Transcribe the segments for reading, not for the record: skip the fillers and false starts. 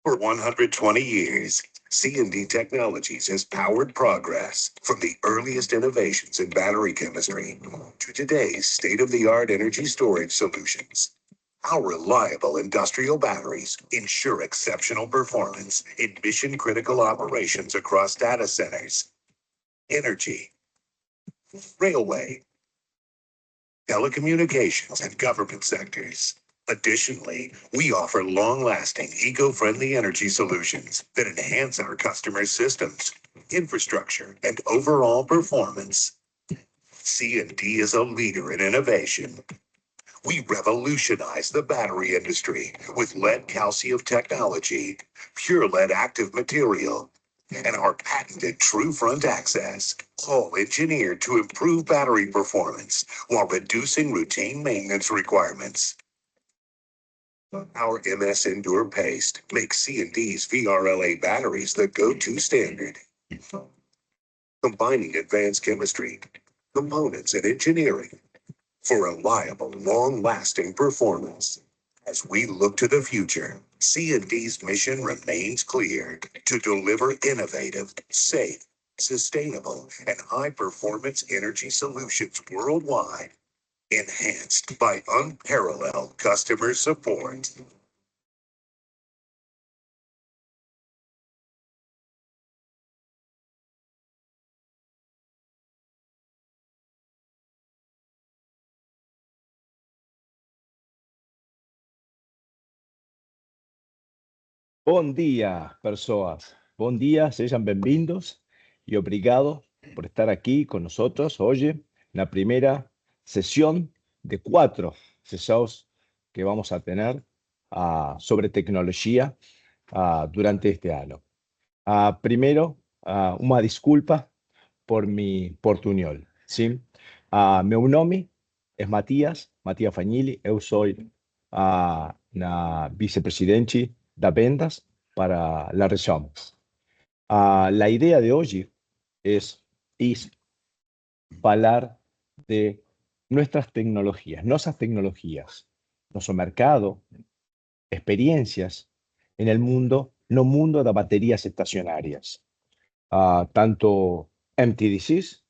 For 120 years, C&D Technologies has powered progress from the earliest innovations in battery chemistry to today's state-of-the-art energy storage solutions. Our reliable industrial batteries ensure exceptional performance in mission-critical operations across data centers, energy, railway, telecommunications, and government sectors. Additionally, we offer long-lasting, eco-friendly energy solutions that enhance our customers' systems, infrastructure, and overall performance. C&D is a leader in innovation. We revolutionize the battery industry with lead calcium technology, pure lead active material, and our patented True Front Access, all engineered to improve battery performance while reducing routine maintenance requirements. Our MS Endure paste makes C&D's VRLA batteries the go-to standard. Combining advanced chemistry, components, and engineering for reliable, long-lasting performance. As we look to the future, C&D's mission remains clear: to deliver innovative, safe, sustainable, and high-performance energy solutions worldwide, enhanced by unparalleled customer support. Bom dia, pessoas. Bom dia, sejam bem-vindos y obrigado por estar aquí con nosotros hoy, la primera sesión de 4 sesiones que vamos a tener sobre tecnología durante este año. Primero, una disculpa por mi portuñol, ¿sí? Meu nome es Matías Fagnilli, eu soy na vicepresidente de ventas para la región. La idea de hoy es hablar de nuestras tecnologías, nuestro mercado, experiencias en el mundo, no mundo de baterías estacionarias, tanto MTDCs,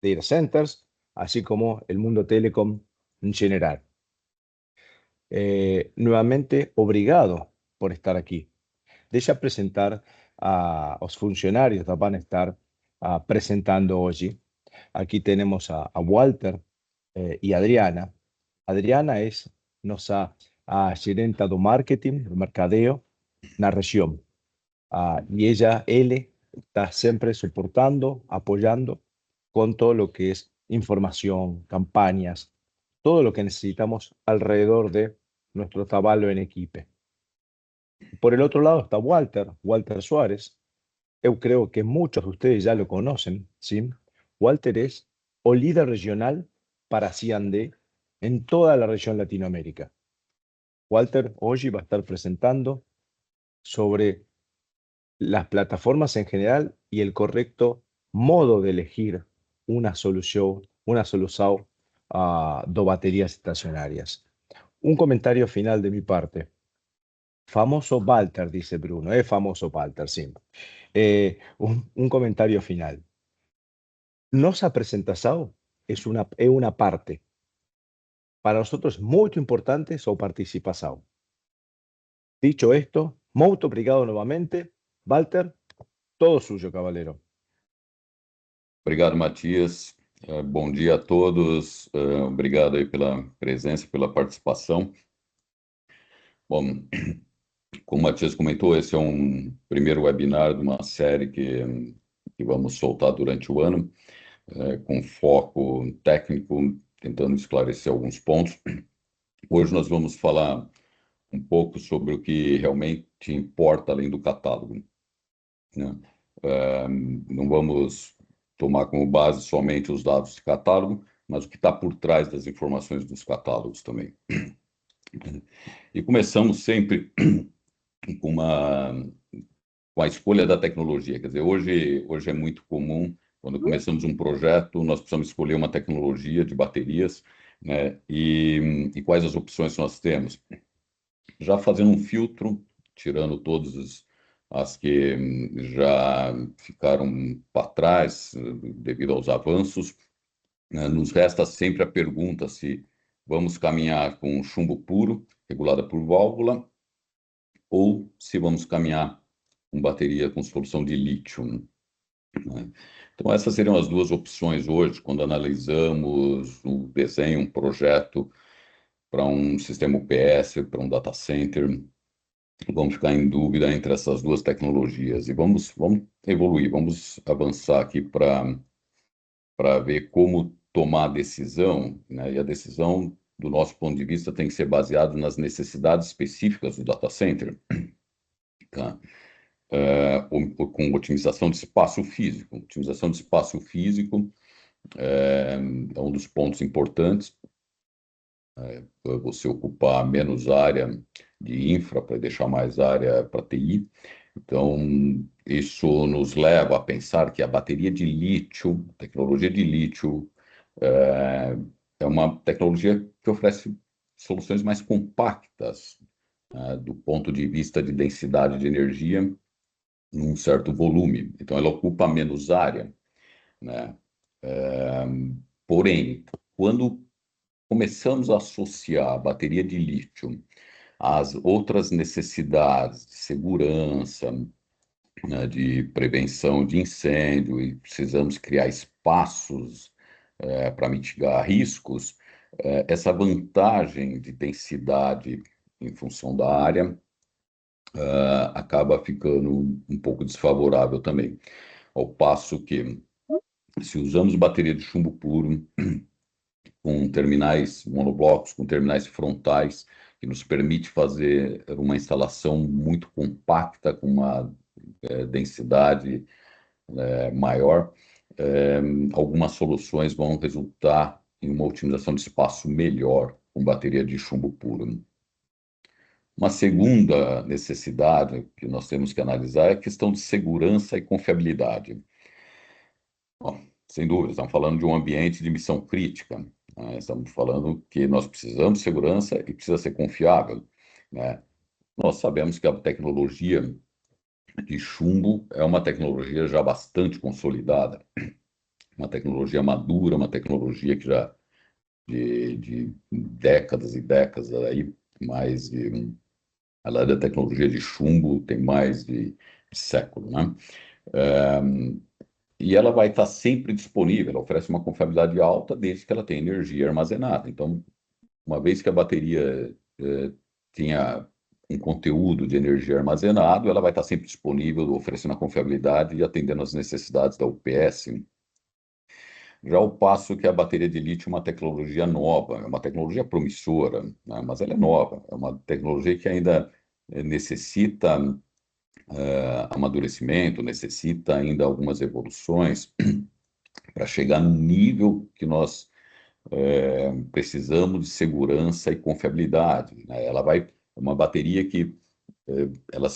data centers, así como el mundo telecom en general. Nuevamente, obrigado por estar aquí. Deixa apresentar a los funcionarios que van a estar presentando hoy. Aquí tenemos a Walter y Adriana. Adriana es nuestra gerente de marketing, de mercadeo, en la región. Y él está siempre soportando, apoyando con todo lo que es información, campañas, todo lo que necesitamos alrededor de nuestro trabajo en equipo. Por el otro lado está Walter Suárez. Yo creo que muchos de ustedes ya lo conocen, ¿sí? Walter es el líder regional para C&D en toda la región Latinoamérica. Walter hoy va a estar presentando sobre las plataformas en general y el correcto modo de elegir una solución de baterías estacionarias. Un comentario final de mi parte. Famoso Walter, dice Bruno. Es famoso Walter, sí. Un comentario final. Nuestra presentación es una parte. Para nosotros es muy importante su participación. Dicho esto, muy obrigado nuevamente. Walter, todo suyo, caballero. Obrigado, Matias. Bom dia a todos. Obrigado aí pela presença, pela participação. Bom, como o Matias comentou, esse é um primeiro webinar de uma série que vamos soltar durante o ano, com foco técnico, tentando esclarecer alguns pontos. Hoje nós vamos falar um pouco sobre o que realmente importa além do catálogo, né? Não vamos tomar como base somente os dados de catálogo, mas o que está por trás das informações dos catálogos também. E começamos sempre com a escolha da tecnologia. Quer dizer, hoje é muito comum, quando começamos um projeto, nós precisamos escolher uma tecnologia de baterias, né? E quais as opções nós temos. Já fazendo um filtro, tirando todas as que já ficaram para trás devido aos avanços, nos resta sempre a pergunta se vamos caminhar com chumbo puro, regulada por válvula, ou se vamos caminhar com bateria com solução de lítio, né? Então, essas seriam as duas opções hoje, quando analisamos o desenho, um projeto para um sistema UPS, para um data center. Vamos ficar em dúvida entre essas duas tecnologias e vamos evoluir, vamos avançar aqui para ver como tomar a decisão, né? E a decisão, do nosso ponto de vista, tem que ser baseada nas necessidades específicas do data center, tá? Com otimização de espaço físico. Otimização de espaço físico é um dos pontos importantes. Você ocupar menos área de infra para deixar mais área para TI. Então, isso nos leva a pensar que a bateria de lítio, a tecnologia de lítio, é uma tecnologia que oferece soluções mais compactas, do ponto de vista de densidade de energia, num certo volume. Então, ela ocupa menos área, né? Porém, quando começamos a associar a bateria de lítio às outras necessidades de segurança, né, de prevenção de incêndio, e precisamos criar espaços para mitigar riscos, essa vantagem de densidade em função da área acaba ficando um pouco desfavorável também. Ao passo que, se usamos bateria de chumbo puro, com terminais monoblocos, com terminais frontais, que nos permite fazer uma instalação muito compacta, com uma densidade maior, algumas soluções vão resultar em uma otimização de espaço melhor com bateria de chumbo puro. Uma segunda necessidade que nós temos que analisar é a questão de segurança e confiabilidade. Bom, sem dúvida, estamos falando de um ambiente de missão crítica, né? Estamos falando que nós precisamos de segurança e precisa ser confiável, né? Nós sabemos que a tecnologia de chumbo é uma tecnologia já bastante consolidada, uma tecnologia madura, uma tecnologia que já de décadas e décadas aí, mais de ela é da tecnologia de chumbo, tem mais de século, né? E ela vai estar sempre disponível, ela oferece uma confiabilidade alta desde que ela tenha energia armazenada. Então, uma vez que a bateria tenha um conteúdo de energia armazenado, ela vai estar sempre disponível, oferecendo a confiabilidade e atendendo às necessidades da UPS. Já ao passo que a bateria de lítio é uma tecnologia nova, é uma tecnologia promissora, né? Mas ela é nova, é uma tecnologia que ainda necessita amadurecimento, necessita ainda algumas evoluções para chegar no nível que nós precisamos de segurança e confiabilidade, né? Ela vai, é uma bateria que ela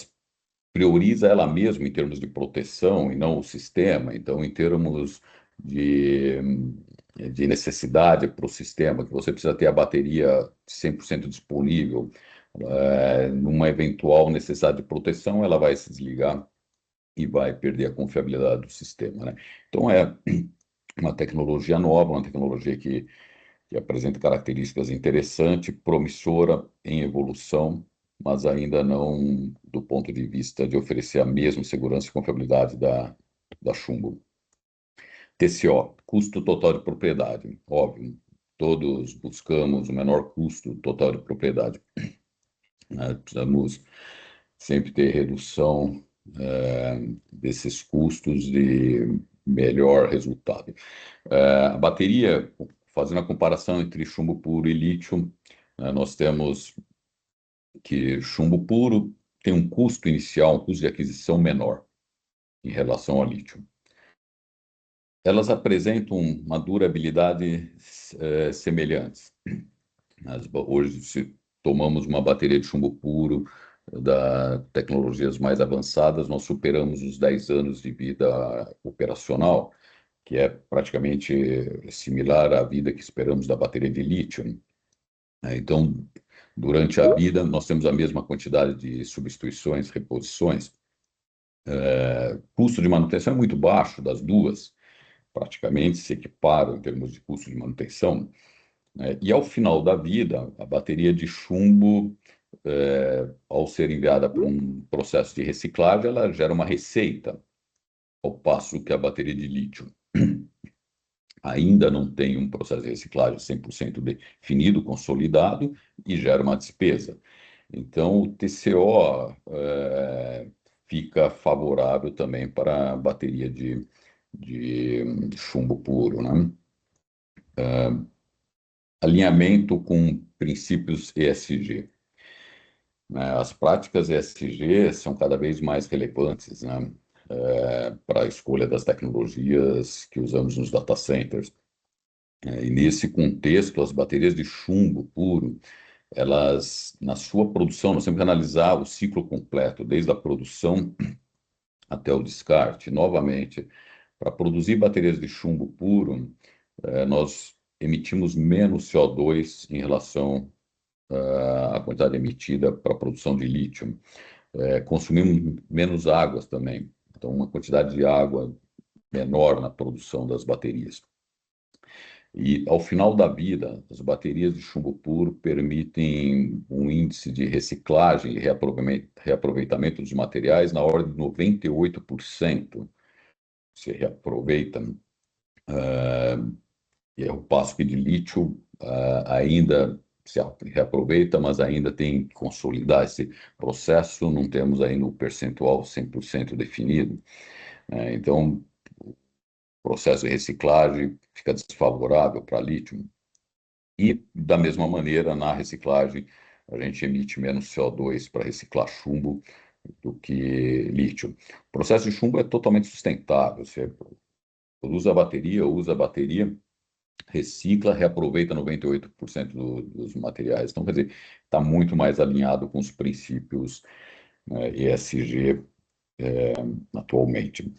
prioriza ela mesma em termos de proteção e não o sistema. Então, em termos de necessidade para o sistema, que você precisa ter a bateria 100% disponível, numa eventual necessidade de proteção, ela vai se desligar e vai perder a confiabilidade do sistema, né? Então, é uma tecnologia nova, uma tecnologia que apresenta características interessantes, promissora em evolução, mas ainda não do ponto de vista de oferecer a mesma segurança e confiabilidade da chumbo. TCO, custo total de propriedade. Óbvio, todos buscamos o menor custo total de propriedade, né? Precisamos sempre ter redução desses custos e melhor resultado. A bateria, fazendo a comparação entre chumbo puro e lítio, nós temos que chumbo puro tem um custo inicial, um custo de aquisição menor em relação ao lítio. Elas apresentam uma durabilidade semelhante. Hoje, se tomamos uma bateria de chumbo puro das tecnologias mais avançadas, nós superamos os 10 anos de vida operacional, que é praticamente similar à vida que esperamos da bateria de lítio. Então, Durante a vida, nós temos a mesma quantidade de substituições, reposições. Custo de manutenção é muito baixo das duas, praticamente se equiparam em termos de custo de manutenção, né? E ao final da vida, a bateria de chumbo, ao ser enviada para um processo de reciclagem, ela gera uma receita, ao passo que a bateria de lítio ainda não tem um processo de reciclagem 100% definido, consolidado, e gera uma despesa. Então, o TCO fica favorável também para a bateria de chumbo puro, né? Alinhamento com princípios ESG, né? As práticas ESG são cada vez mais relevantes, né? Para a escolha das tecnologias que usamos nos data centers. E nesse contexto, as baterias de chumbo puro, elas, na sua produção, nós temos que analisar o ciclo completo, desde a produção até o descarte. Novamente, para produzir baterias de chumbo puro, nós emitimos menos CO2 em relação à quantidade emitida para a produção de lítio. Consumimos menos águas também, então uma quantidade de água menor na produção das baterias. E ao final da vida, as baterias de chumbo puro permitem um índice de reciclagem e reaproveitamento dos materiais na ordem de 98%. Se reaproveita, e ao passo que de lítio ainda se reaproveita, mas ainda tem que consolidar esse processo, não temos ainda o percentual 100% definido. Então, o processo de reciclagem fica desfavorável para lítio. E, da mesma maneira, na reciclagem, a gente emite menos CO2 para reciclar chumbo do que lítio. O processo de chumbo é totalmente sustentável. Você usa a bateria, recicla, reaproveita 98% dos materiais. Então, quer dizer, está muito mais alinhado com os princípios, ESG atualmente.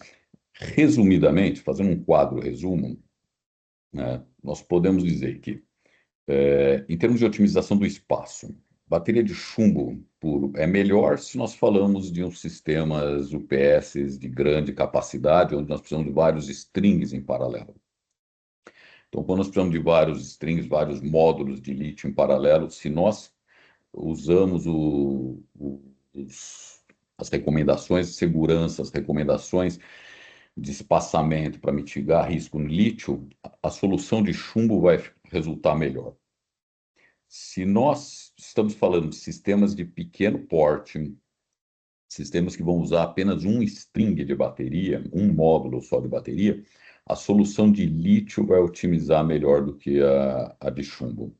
Resumidamente, fazendo um quadro resumo, nós podemos dizer que, em termos de otimização do espaço, bateria de chumbo puro é melhor se nós falamos de uns sistemas UPS de grande capacidade, onde nós precisamos de vários strings em paralelo. Então, quando nós precisamos de vários strings, vários módulos de lítio em paralelo, se nós usamos as recomendações de segurança, as recomendações de espaçamento para mitigar risco no lítio, a solução de chumbo vai resultar melhor. Se nós estamos falando de sistemas de pequeno porte, sistemas que vão usar apenas um string de bateria, um módulo só de bateria, a solução de lítio vai otimizar melhor do que a de chumbo,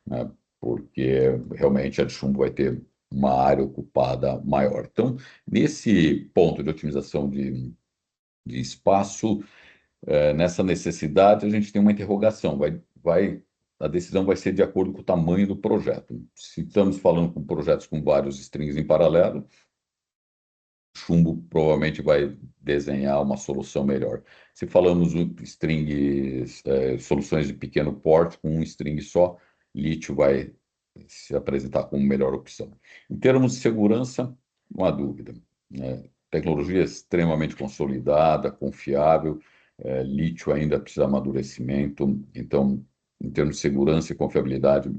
né? Porque realmente a de chumbo vai ter uma área ocupada maior. Então, nesse ponto de otimização de espaço, nessa necessidade, a gente tem uma interrogação. A decisão vai ser de acordo com o tamanho do projeto. Se estamos falando com projetos com vários strings em paralelo, chumbo provavelmente vai desenhar uma solução melhor. Se falamos de strings, soluções de pequeno porte, com um string só, lítio vai se apresentar como melhor opção. Em termos de segurança, não há dúvida, né? Tecnologia extremamente consolidada, confiável, lítio ainda precisa de amadurecimento, então, em termos de segurança e confiabilidade,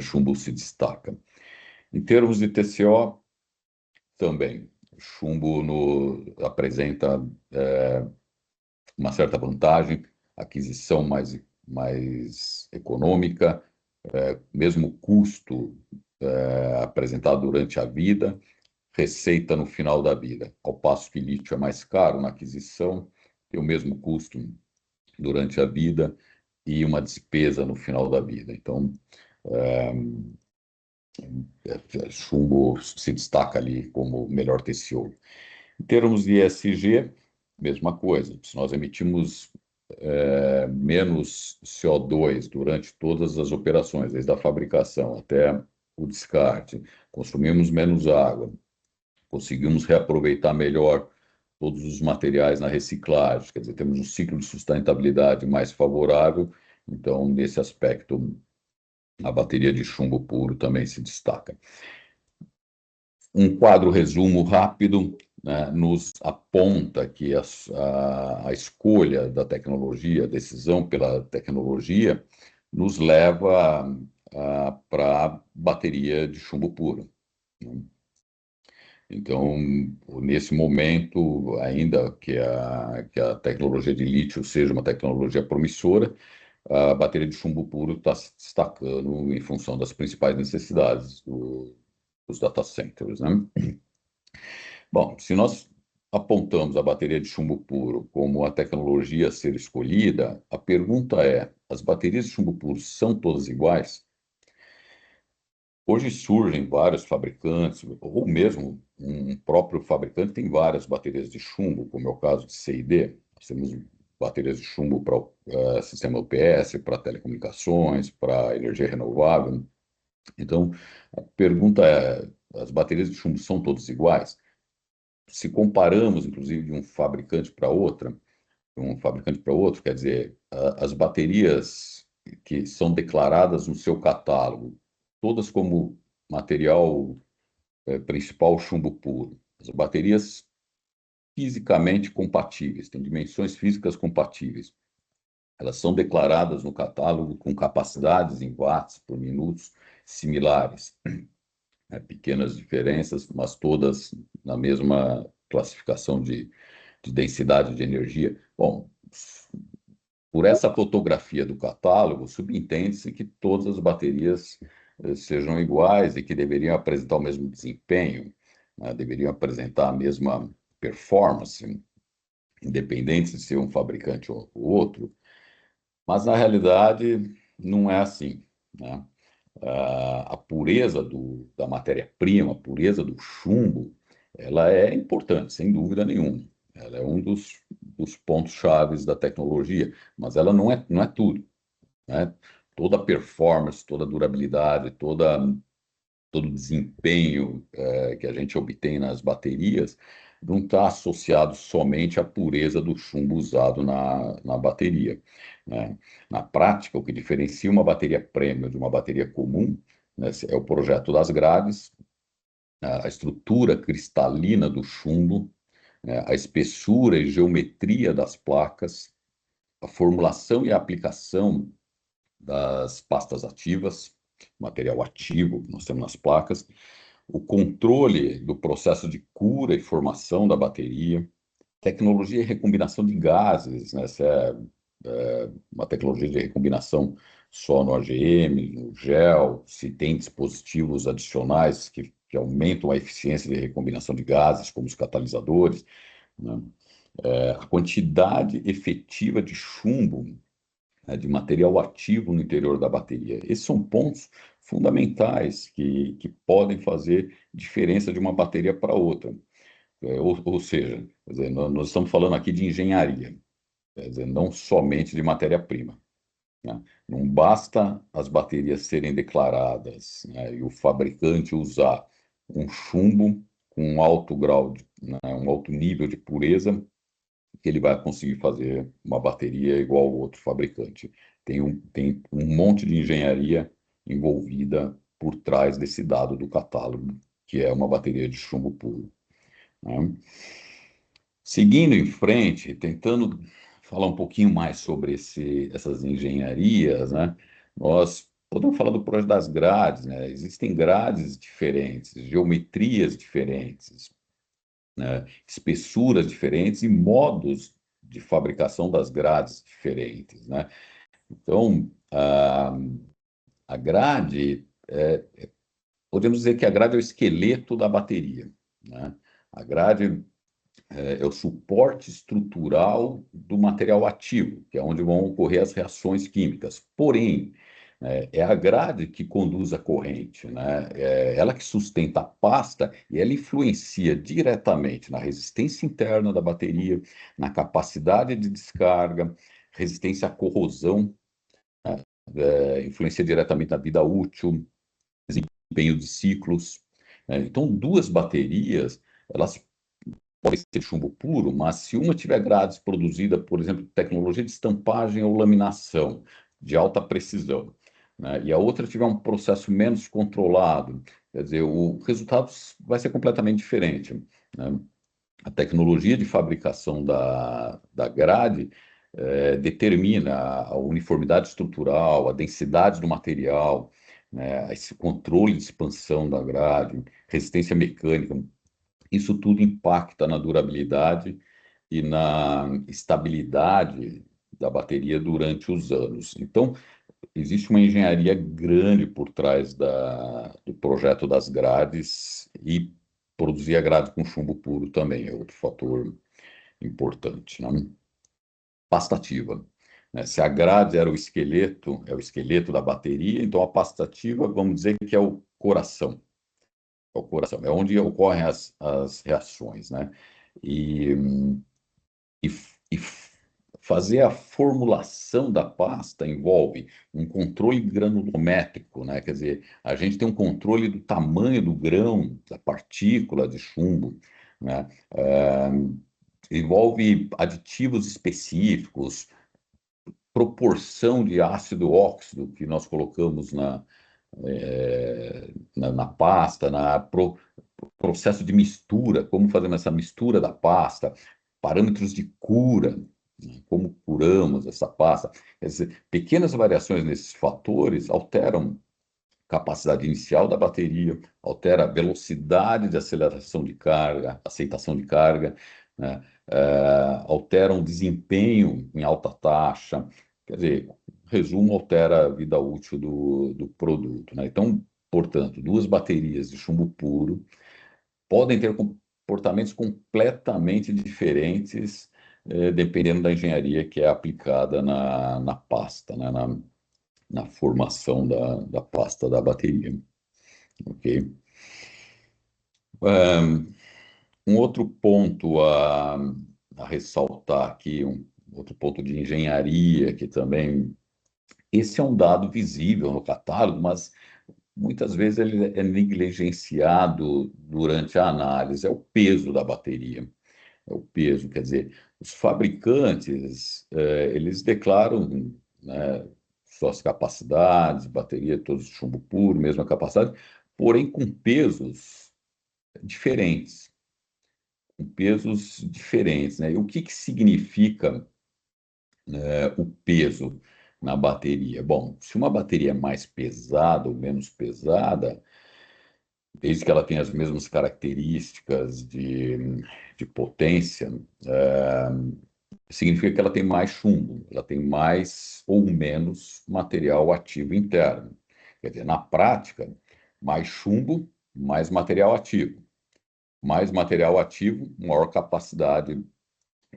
chumbo se destaca. Em termos de TCO, também, chumbo apresenta uma certa vantagem, aquisição mais econômica, mesmo custo apresentado durante a vida, receita no final da vida, ao passo que lítio é mais caro na aquisição, tem o mesmo custo durante a vida e uma despesa no final da vida. Então, chumbo se destaca ali como melhor TCO. Em termos de ESG, mesma coisa. Se nós emitimos menos CO2 durante todas as operações, desde a fabricação até o descarte, consumimos menos água, conseguimos reaproveitar melhor todos os materiais na reciclagem, quer dizer, temos um ciclo de sustentabilidade mais favorável, então, nesse aspecto, a bateria de chumbo puro também se destaca. Um quadro resumo rápido, né, nos aponta que a escolha da tecnologia, a decisão pela tecnologia, nos leva para a bateria de chumbo puro, né? Então, nesse momento, ainda que a tecnologia de lítio seja uma tecnologia promissora, a bateria de chumbo puro está se destacando em função das principais necessidades dos data centers, né? Bom, se nós apontamos a bateria de chumbo puro como a tecnologia a ser escolhida, a pergunta é: as baterias de chumbo puro são todas iguais? Hoje surgem vários fabricantes, ou mesmo um próprio fabricante tem várias baterias de chumbo, como é o caso de C&D. Nós temos baterias de chumbo para sistema UPS, para telecomunicações, para energia renovável. Então, a pergunta é: as baterias de chumbo são todas iguais? Se comparamos, inclusive, de um fabricante para outro, quer dizer, as baterias que são declaradas no seu catálogo, todas como material principal chumbo puro, as baterias fisicamente compatíveis, têm dimensões físicas compatíveis. Elas são declaradas no catálogo com capacidades em watts por minutos similares, pequenas diferenças, mas todas na mesma classificação de densidade de energia. Bom, por essa fotografia do catálogo, subentende-se que todas as baterias sejam iguais e que deveriam apresentar o mesmo desempenho, né? Deveriam apresentar a mesma performance, independente de ser um fabricante ou outro, mas na realidade não é assim, né? A pureza da matéria-prima, a pureza do chumbo, ela é importante, sem dúvida nenhuma. Ela é um dos pontos chaves da tecnologia, mas ela não é tudo, né? Toda a performance, toda a durabilidade, todo o desempenho que a gente obtém nas baterias não está associado somente à pureza do chumbo usado na bateria, né? Na prática, o que diferencia uma bateria premium de uma bateria comum, né, é o projeto das grades, a estrutura cristalina do chumbo, né, a espessura e geometria das placas, a formulação e a aplicação das pastas ativas, material ativo que nós temos nas placas, o controle do processo de cura e formação da bateria, tecnologia e recombinação de gases, né? Essa é uma tecnologia de recombinação só no AGM, no gel, se tem dispositivos adicionais que aumentam a eficiência de recombinação de gases, como os catalisadores, né? A quantidade efetiva de chumbo, né, de material ativo no interior da bateria. Esses são pontos fundamentais que podem fazer diferença de uma bateria para outra. Ou seja, quer dizer, nós estamos falando aqui de engenharia, quer dizer, não somente de matéria-prima, né? Não basta as baterias serem declaradas, né, e o fabricante usar um chumbo com um alto grau, né, um alto nível de pureza, que ele vai conseguir fazer uma bateria igual ao outro fabricante. Tem um monte de engenharia envolvida por trás desse dado do catálogo, que é uma bateria de chumbo puro, né? Seguindo em frente, tentando falar um pouquinho mais sobre essas engenharias, né? Nós podemos falar do projeto das grades, né? Existem grades diferentes, geometrias diferentes, né? Espessuras diferentes e modos de fabricação das grades diferentes, né? Então, a grade, podemos dizer que a grade é o esqueleto da bateria, né? A grade é o suporte estrutural do material ativo, que é onde vão ocorrer as reações químicas. Porém, é a grade que conduz a corrente, né? É ela que sustenta a pasta e ela influencia diretamente na resistência interna da bateria, na capacidade de descarga, resistência à corrosão, influencia diretamente na vida útil, desempenho de ciclos, né? Então, duas baterias, elas podem ser chumbo puro, mas se uma tiver grades produzida, por exemplo, tecnologia de estampagem ou laminação de alta precisão, né, e a outra tiver um processo menos controlado, quer dizer, o resultado vai ser completamente diferente, né? A tecnologia de fabricação da grade determina a uniformidade estrutural, a densidade do material, né, esse controle de expansão da grade, resistência mecânica. Isso tudo impacta na durabilidade e na estabilidade da bateria durante os anos. Então, existe uma engenharia grande por trás do projeto das grades e produzir a grade com chumbo puro também é outro fator importante, né? Pasta ativa, né? Se a grade era é o esqueleto da bateria, então a pasta ativa, vamos dizer que é o coração. É o coração, é onde ocorrem as reações, né? E, e, e fazer a formulação da pasta envolve um controle granulométrico, né? Quer dizer, a gente tem um controle do tamanho do grão, da partícula de chumbo, né? Envolve aditivos específicos, proporção de ácido óxido que nós colocamos na pasta, processo de mistura, como fazemos essa mistura da pasta, parâmetros de cura, né, como curamos essa pasta. Quer dizer, pequenas variações nesses fatores alteram a capacidade inicial da bateria, altera a velocidade de aceleração de carga, aceitação de carga, né, alteram o desempenho em alta taxa. Quer dizer, resumo, altera a vida útil do produto, né? Então, portanto, duas baterias de chumbo puro podem ter comportamentos completamente diferentes, dependendo da engenharia que é aplicada na pasta, né? Na formação da pasta da bateria, ok? Um outro ponto a ressaltar aqui, outro ponto de engenharia que também, esse é um dado visível no catálogo, mas muitas vezes ele é negligenciado durante a análise, é o peso da bateria. É o peso, quer dizer, os fabricantes, eles declaram, né, suas capacidades, bateria, todos chumbo puro, mesma capacidade, porém com pesos diferentes, né? E o que significa, o peso na bateria? Bom, se uma bateria é mais pesada ou menos pesada, desde que ela tenha as mesmas características de potência, significa que ela tem mais chumbo, ela tem mais ou menos material ativo interno. Quer dizer, na prática, mais chumbo, mais material ativo. Mais material ativo, maior capacidade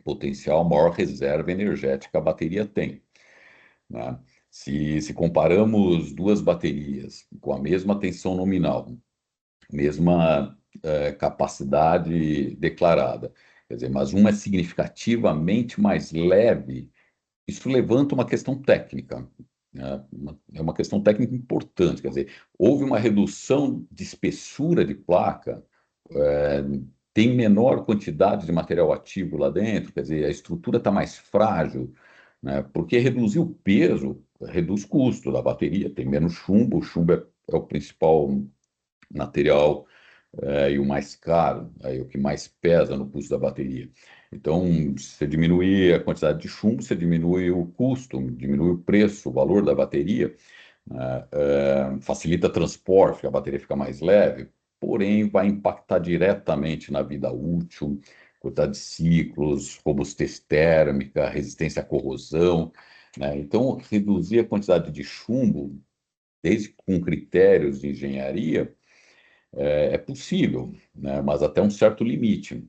potencial, maior reserva energética a bateria tem, né? Se comparamos duas baterias com a mesma tensão nominal, mesma capacidade declarada, quer dizer, mas uma é significativamente mais leve, isso levanta uma questão técnica, né? É uma questão técnica importante, quer dizer, houve uma redução de espessura de placa, tem menor quantidade de material ativo lá dentro, quer dizer, a estrutura está mais frágil, né? Porque reduzir o peso reduz custo da bateria, tem menos chumbo, o chumbo é o principal material e o mais caro, o que mais pesa no custo da bateria. Então, se você diminuir a quantidade de chumbo, você diminui o custo, diminui o preço, o valor da bateria, né? Facilita transporte, a bateria fica mais leve, porém vai impactar diretamente na vida útil, quantidade de ciclos, robustez térmica, resistência à corrosão, né? Então, reduzir a quantidade de chumbo, desde com critérios de engenharia, é possível, né? Mas até um certo limite,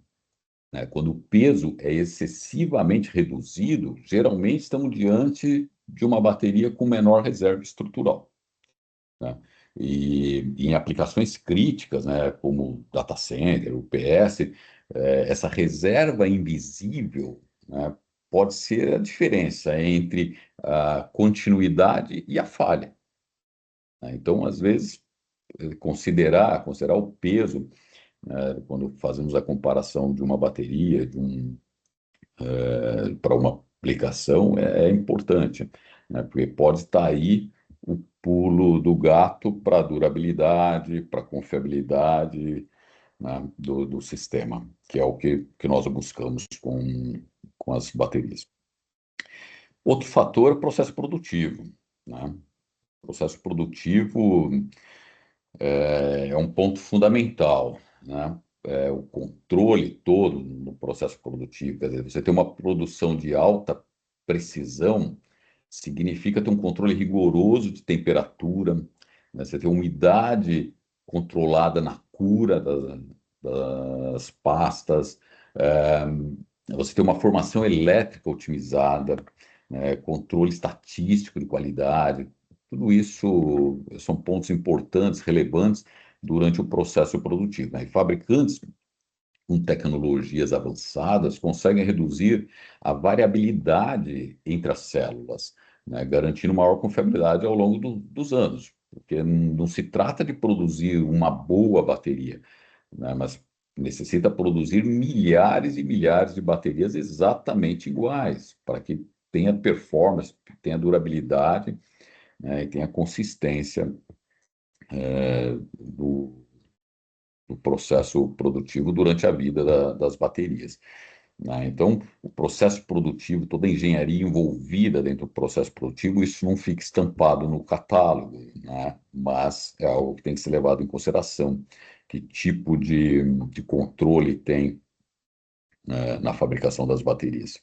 né? Quando o peso é excessivamente reduzido, geralmente estamos diante de uma bateria com menor reserva estrutural, né? E em aplicações críticas, né, como data center, UPS, essa reserva invisível, né, pode ser a diferença entre a continuidade e a falha, né? Então, às vezes, considerar o peso, né, quando fazemos a comparação de uma bateria, para uma aplicação, é importante, né, porque pode estar aí o pulo do gato para a durabilidade, para a confiabilidade, né, do sistema, que é o que nós buscamos com as baterias. Outro fator é o processo produtivo, né? O processo produtivo é um ponto fundamental, né? O controle todo no processo produtivo, quer dizer, você ter uma produção de alta precisão significa ter um controle rigoroso de temperatura, né? Você ter umidade controlada na cura das pastas, é, você ter uma formação elétrica otimizada, né? Controle estatístico de qualidade, tudo isso são pontos importantes, relevantes durante o processo produtivo, né? E fabricantes com tecnologias avançadas conseguem reduzir a variabilidade entre as células, né? Garantindo maior confiabilidade ao longo dos anos, porque não se trata de produzir uma boa bateria, né? Mas necessita produzir milhares e milhares de baterias exatamente iguais, para que tenha performance, tenha durabilidade, né, e tenha consistência do processo produtivo durante a vida das baterias, né? Então, o processo produtivo, toda a engenharia envolvida dentro do processo produtivo, isso não fica estampado no catálogo, né? Mas é algo que tem que ser levado em consideração. Que tipo de controle tem, na fabricação das baterias?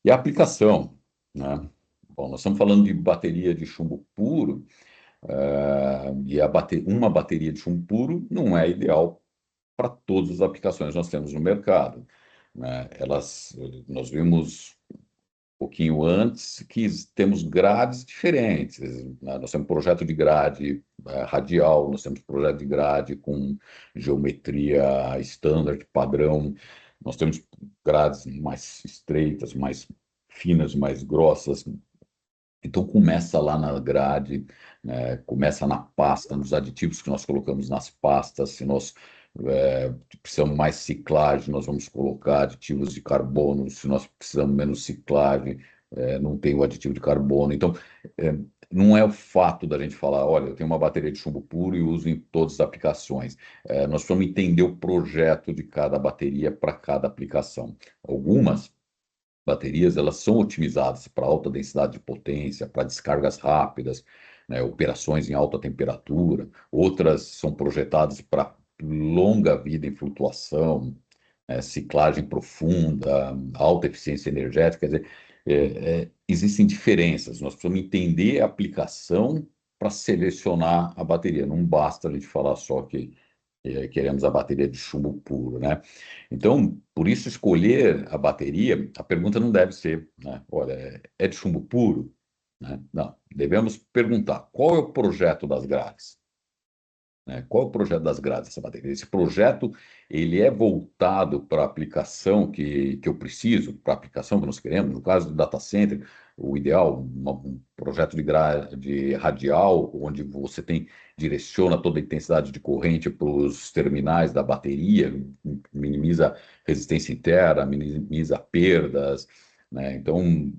E a aplicação, né? Bom, nós estamos falando de bateria de chumbo puro, e uma bateria de chumbo puro não é ideal para todas as aplicações que nós temos no mercado, né? Nós vimos um pouquinho antes que temos grades diferentes, né? Nós temos projeto de grade radial, nós temos projeto de grade com geometria standard, padrão, nós temos grades mais estreitas, mais finas, mais grossas. Então começa lá na grade, né? Começa na pasta, nos aditivos que nós colocamos nas pastas. Se nós precisamos mais ciclagem, nós vamos colocar aditivos de carbono. Se nós precisamos menos ciclagem, não tem o aditivo de carbono. Então, é, não é o fato da gente falar, olha, eu tenho uma bateria de chumbo puro e uso em todas as aplicações. Nós precisamos entender o projeto de cada bateria para cada aplicação. Algumas baterias, elas são otimizadas para alta densidade de potência, para descargas rápidas, né, operações em alta temperatura. Outras são projetadas para longa vida em flutuação, ciclagem profunda, alta eficiência energética. Quer dizer, existem diferenças. Nós precisamos entender a aplicação para selecionar a bateria. Não basta a gente falar só que queremos a bateria de chumbo puro, né? Então, por isso, escolher a bateria, a pergunta não deve ser, né? Olha, é de chumbo puro? Né? Não, devemos perguntar, qual é o projeto das grades? Né? Qual é o projeto das grades dessa bateria? Esse projeto, ele é voltado para a aplicação que eu preciso, para a aplicação que nós queremos. No caso do data center, o ideal, um projeto de grade radial, onde você direciona toda a intensidade de corrente para os terminais da bateria, minimiza resistência interna, minimiza perdas, né? Então,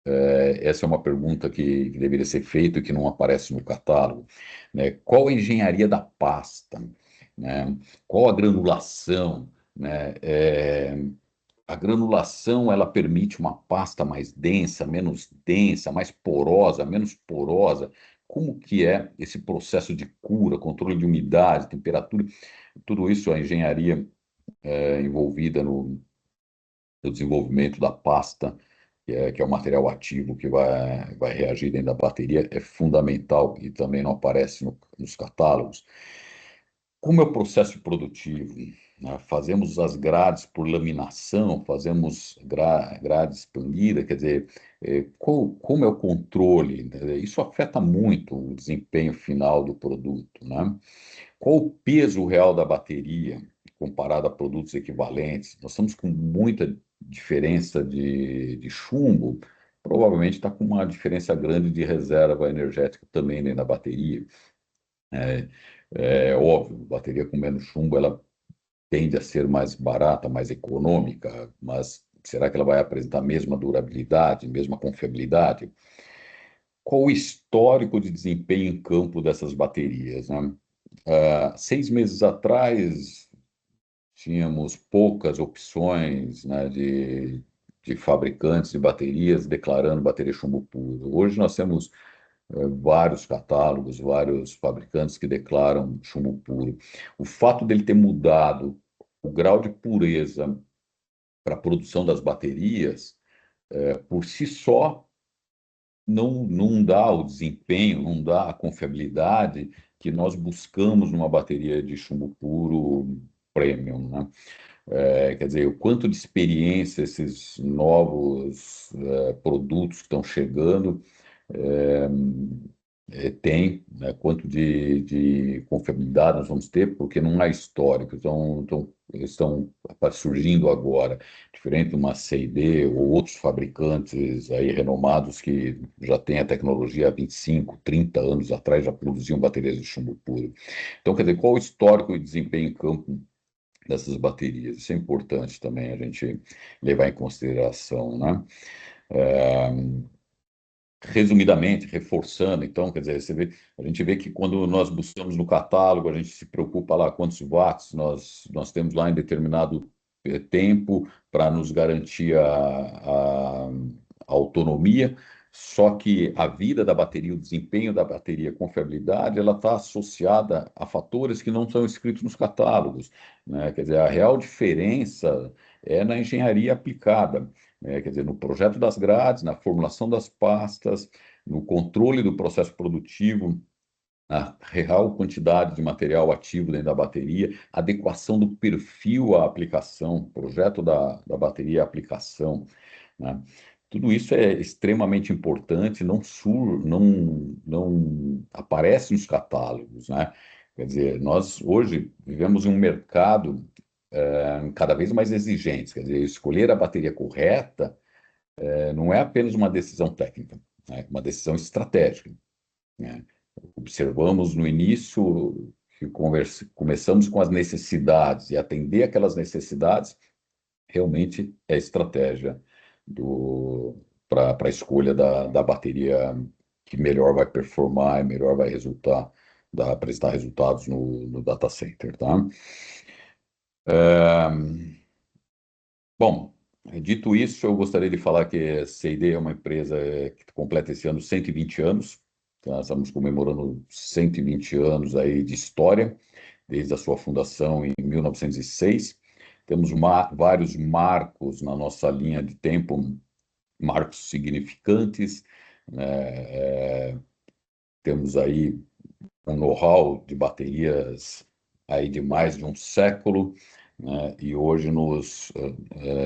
essa é uma pergunta que deveria ser feita e que não aparece no catálogo, né? Qual a engenharia da pasta, né? Qual a granulação, né? A granulação, ela permite uma pasta mais densa, mais porosa, menos porosa. Como que é esse processo de cura, controle de umidade, temperatura? Tudo isso, a engenharia envolvida no desenvolvimento da pasta, que é o material ativo que vai reagir dentro da bateria, é fundamental e também não aparece nos catálogos. Como é o processo produtivo? Né? Fazemos as grades por laminação, fazemos grade expandida, quer dizer, como é o controle? Né? Isso afeta muito o desempenho final do produto, né? Qual o peso real da bateria comparado a produtos equivalentes? Nós estamos com muita diferença de chumbo, provavelmente está com uma diferença grande de reserva energética também dentro da bateria. É, é óbvio, bateria com menos chumbo, ela tende a ser mais barata, mais econômica, mas será que ela vai apresentar a mesma durabilidade, mesma confiabilidade? qual o histórico de desempenho em campo dessas baterias, né? 6 meses atrás, tínhamos poucas opções, né, de fabricantes de baterias declarando bateria chumbo puro. Hoje nós temos vários catálogos, vários fabricantes que declaram chumbo puro. O fato dele ter mudado o grau de pureza para a produção das baterias, por si só, não dá o desempenho, não dá a confiabilidade que nós buscamos numa bateria de chumbo puro premium, né? Quer dizer, o quanto de experiência esses novos produtos que estão chegando tem, né? Quanto de confiabilidade nós vamos ter, porque não há histórico, estão surgindo agora, diferente de uma C&D ou outros fabricantes aí renomados que já têm a tecnologia há 25, 30 anos atrás, já produziam baterias de chumbo puro. Então, quer dizer, qual o histórico de desempenho em campo dessas baterias? Isso é importante também a gente levar em consideração, né? Resumidamente, reforçando, então, quer dizer, a gente vê que quando nós buscamos no catálogo, a gente se preocupa lá quantos watts nós temos lá em determinado tempo para nos garantir a autonomia, só que a vida da bateria, o desempenho da bateria, a confiabilidade, ela está associada a fatores que não são escritos nos catálogos, né? Quer dizer, a real diferença é na engenharia aplicada, quer dizer, no projeto das grades, na formulação das pastas, no controle do processo produtivo, a real quantidade de material ativo dentro da bateria, adequação do perfil à aplicação, projeto da bateria à aplicação, né? Tudo isso é extremamente importante, não aparece nos catálogos, né? Quer dizer, nós hoje vivemos em um mercado cada vez mais exigente, quer dizer, escolher a bateria correta não é apenas uma decisão técnica, é uma decisão estratégica, né? Observamos no início que começamos com as necessidades e atender aquelas necessidades realmente é estratégia para a escolha da bateria que melhor vai performar e melhor vai apresentar resultados no data center, tá? Bom, dito isso, eu gostaria de falar que a C&D é uma empresa que completa esse ano 120 anos. Tá? Estamos comemorando 120 anos aí de história, desde a sua fundação em 1906. Temos vários marcos na nossa linha de tempo, marcos significantes, né? Temos aí um know-how de baterias aí de mais de um século, né? E hoje nos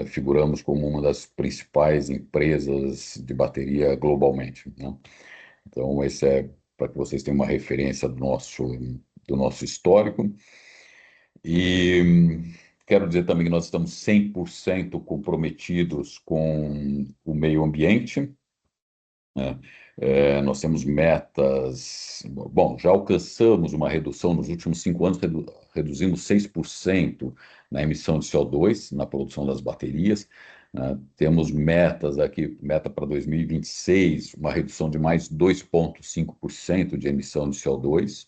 figuramos como uma das principais empresas de bateria globalmente, né? Então, esse é para que vocês tenham uma referência do nosso histórico. E quero dizer também que nós estamos 100% comprometidos com o meio ambiente, né? Nós temos metas. Bom, já alcançamos uma redução nos últimos 5 anos, reduzimos 6% na emissão de CO2 na produção das baterias, né? Temos metas aqui, meta para 2026, uma redução de mais 2,5% de emissão de CO2.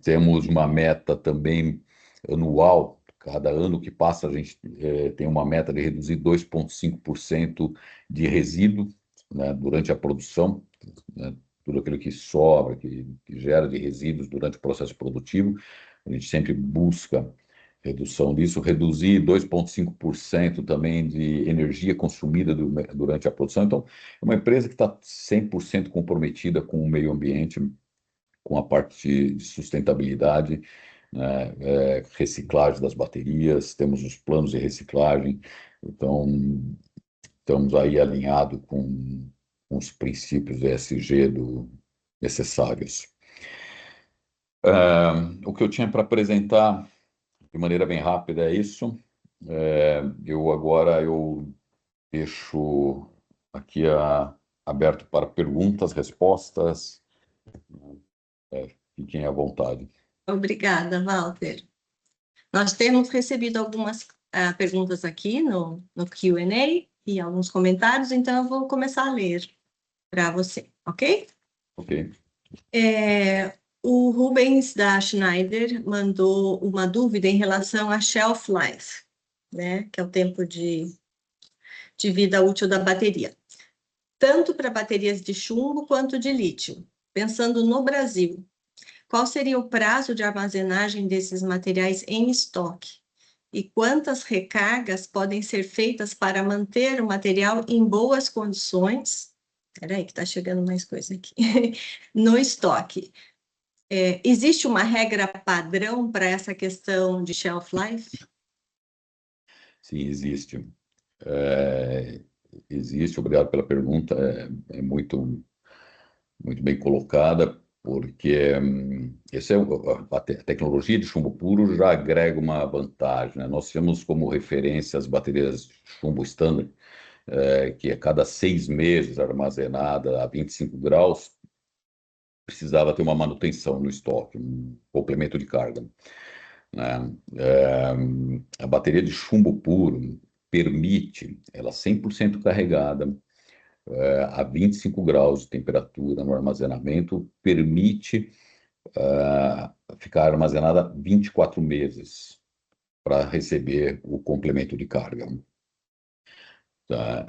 Temos uma meta também anual. Cada ano que passa, a gente tem uma meta de reduzir 2,5% de resíduo, né, durante a produção, né, tudo aquilo que sobra, que gera de resíduos durante o processo produtivo. A gente sempre busca redução disso, reduzir 2,5% também de energia consumida durante a produção. Então, é uma empresa que está 100% comprometida com o meio ambiente, com a parte de sustentabilidade, né, reciclagem das baterias, temos os planos de reciclagem, então estamos aí alinhados com os princípios ESG necessários. O que eu tinha para apresentar de maneira bem rápida é isso. Eu deixo aqui aberto para perguntas, respostas. Fiquem à vontade. Obrigada, Walter. Nós temos recebido algumas perguntas aqui no Q&A e alguns comentários, então eu vou começar a ler para você, ok? Ok. O Rubens da Schneider mandou uma dúvida em relação a shelf life, né? Que é o tempo de vida útil da bateria. Tanto para baterias de chumbo quanto de lítio. Pensando no Brasil, qual seria o prazo de armazenagem desses materiais em estoque? E quantas recargas podem ser feitas para manter o material em boas condições? Espera aí que está chegando mais coisa aqui. No estoque. Existe uma regra padrão para essa questão de shelf life? Sim, existe. Existe, obrigado pela pergunta, é muito, muito bem colocada, porque a tecnologia de chumbo puro já agrega uma vantagem, né? Nós temos como referência as baterias de chumbo standard, que a cada 6 meses armazenada a 25 graus, precisava ter uma manutenção no estoque, um complemento de carga, né? A bateria de chumbo puro permite, ela 100% carregada, a 25 graus de temperatura no armazenamento, permite ficar armazenada 24 meses para receber o complemento de carga. Tá?